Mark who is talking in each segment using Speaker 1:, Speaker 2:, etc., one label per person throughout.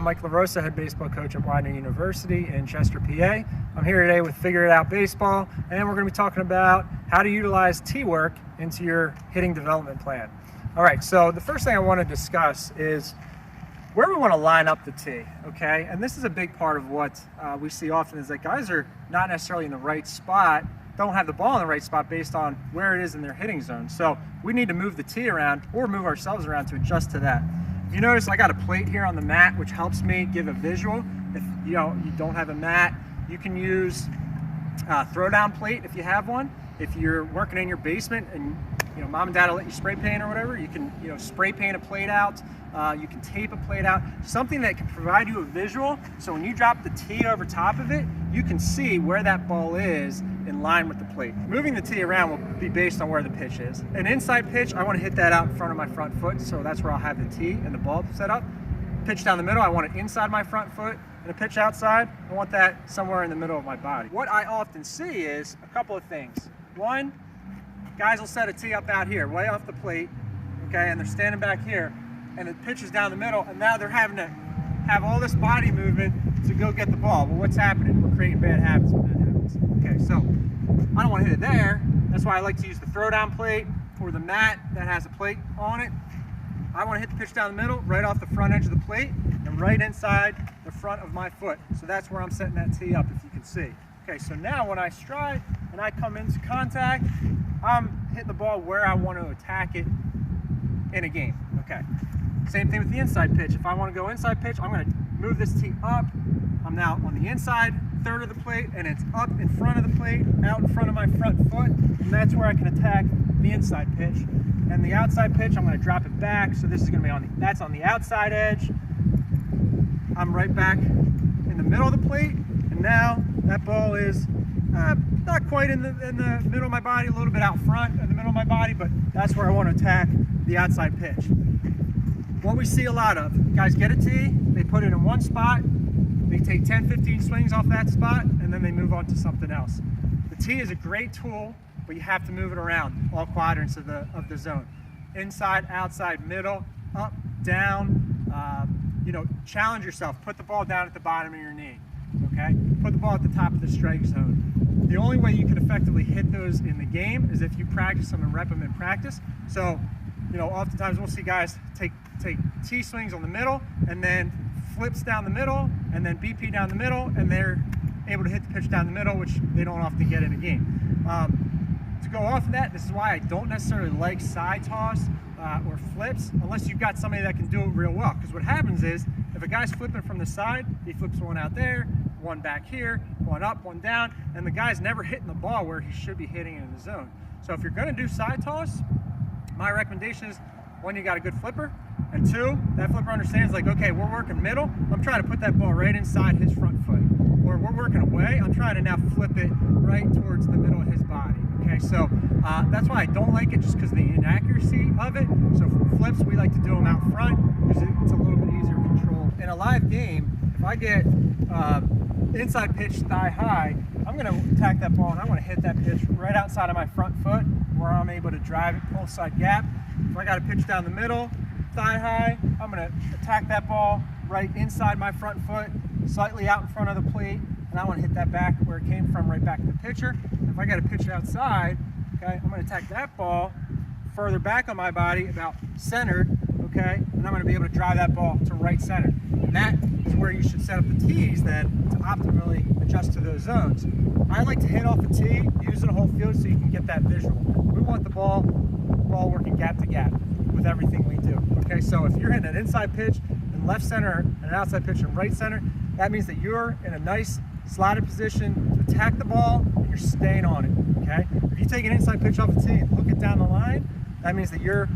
Speaker 1: Mike LaRosa, head baseball coach at Widener University in Chester, PA. I'm here today with Figure It Out Baseball, and we're going to be talking about how to utilize tee work into your hitting development plan. All right, so the first thing I want to discuss is where we want to line up the tee, okay? And this is a big part of what we see often is that guys are not necessarily in the right spot, don't have the ball in the right spot based on where it is in their hitting zone. So we need to move the tee around or move ourselves around to adjust to that. If you notice, I got a plate here on the mat, which helps me give a visual. If you don't have a mat, you can use a throwdown plate if you have one. If you're working in your basement and mom and dad will let you spray paint or whatever, you can spray paint a plate out. You can tape a plate out, something that can provide you a visual. So when you drop the tee over top of it, you can see where that ball is in line with the plate. Moving the tee around will be based on where the pitch is. An inside pitch, I want to hit that out in front of my front foot, so that's where I'll have the tee and the ball set up. Pitch down the middle, I want it inside my front foot, and a pitch outside, I want that somewhere in the middle of my body. What I often see is a couple of things. One, guys will set a tee up out here, way off the plate, okay, and they're standing back here, and the pitch is down the middle, and now they're having to have all this body movement to go get the ball. Well, what's happening? We're creating bad habits when that happens. Okay, so I don't want to hit it there. That's why I like to use the throwdown plate or the mat that has a plate on it. I want to hit the pitch down the middle, right off the front edge of the plate, and right inside the front of my foot. So that's where I'm setting that tee up, if you can see. Okay, so now when I stride and I come into contact, I'm hitting the ball where I want to attack it in a game. Okay. Same thing with the inside pitch. If I want to go inside pitch, I'm going to move this tee up. I'm now on the inside third of the plate, and it's up in front of the plate, out in front of my front foot, and that's where I can attack the inside pitch. And the outside pitch, I'm going to drop it back, so this is going to be that's on the outside edge. I'm right back in the middle of the plate, and now that ball is not quite in the middle of my body, a little bit out front in the middle of my body, but that's where I want to attack the outside pitch. What we see a lot of, guys get a tee, they put it in one spot, they take 10, 15 swings off that spot, and then they move on to something else. The tee is a great tool, but you have to move it around all quadrants of the zone. Inside, outside, middle, up, down, challenge yourself. Put the ball down at the bottom of your knee, okay? Put the ball at the top of the strike zone. The only way you can effectively hit those in the game is if you practice them and rep them in practice. So, oftentimes we'll see guys take tee swings on the middle and then flips down the middle and then BP down the middle, and they're able to hit the pitch down the middle, which they don't often get in a game. To go off of that, this is why I don't necessarily like side toss or flips unless you've got somebody that can do it real well. Because what happens is, if a guy's flipping from the side, he flips one out there, one back here, one up, one down, and the guy's never hitting the ball where he should be hitting it in the zone. So if you're going to do side toss, my recommendation is, one, you got a good flipper, and two, that flipper understands, like, okay, we're working middle, I'm trying to put that ball right inside his front foot. Or we're working away, I'm trying to now flip it right towards the middle of his body. Okay, so that's why I don't like it, just because of the inaccuracy of it. So for flips, we like to do them out front because it's a little bit easier to control. In a live game, if I get inside pitch thigh high, I'm going to attack that ball and I'm going to hit that pitch right outside of my front foot where I'm able to drive it, pull side gap. If I got a pitch down the middle, thigh high, I'm going to attack that ball right inside my front foot, slightly out in front of the plate, and I want to hit that back where it came from, right back to the pitcher. If I got a pitch outside, okay, I'm going to attack that ball further back on my body, about centered, okay, and I'm going to be able to drive that ball to right center. And that is where you should set up the tees then to optimally adjust to those zones. I like to hit off a tee, use it a whole field so you can get that visual. We want the ball working gap to gap with everything we do. Okay, so if you're hitting an inside pitch in left center and an outside pitch in right center, that means that you're in a nice slotted position to attack the ball and you're staying on it. Okay, if you take an inside pitch off the tee and hook it down the line, that means that you're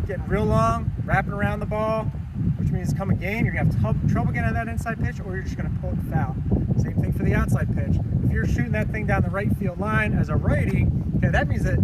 Speaker 1: getting real long, wrapping around the ball, which means come a game, you're gonna have trouble getting that inside pitch, or you're just gonna pull it foul. Same thing for the outside pitch. If you're shooting that thing down the right field line as a righty, okay, that means that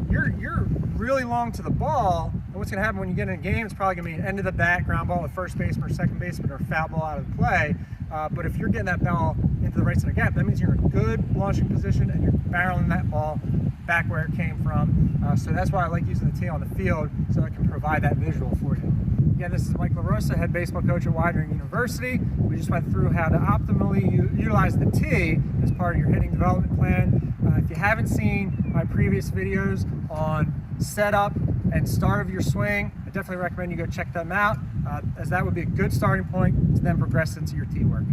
Speaker 1: you're really long to the ball, and what's going to happen when you get in a game, it's probably going to be an end of the bat ground ball to first baseman or second baseman, or a foul ball out of the play. But if you're getting that ball into the right center gap, that means you're in a good launching position and you're barreling that ball back where it came from. So that's why I like using the tee on the field, so it can provide that visual for you. Again, this is Mike LaRosa, head baseball coach at Widener University. We just went through how to optimally utilize the tee as part of your hitting development plan. If you haven't seen my previous videos on setup and start of your swing, I definitely recommend you go check them out, as that would be a good starting point to then progress into your tee work.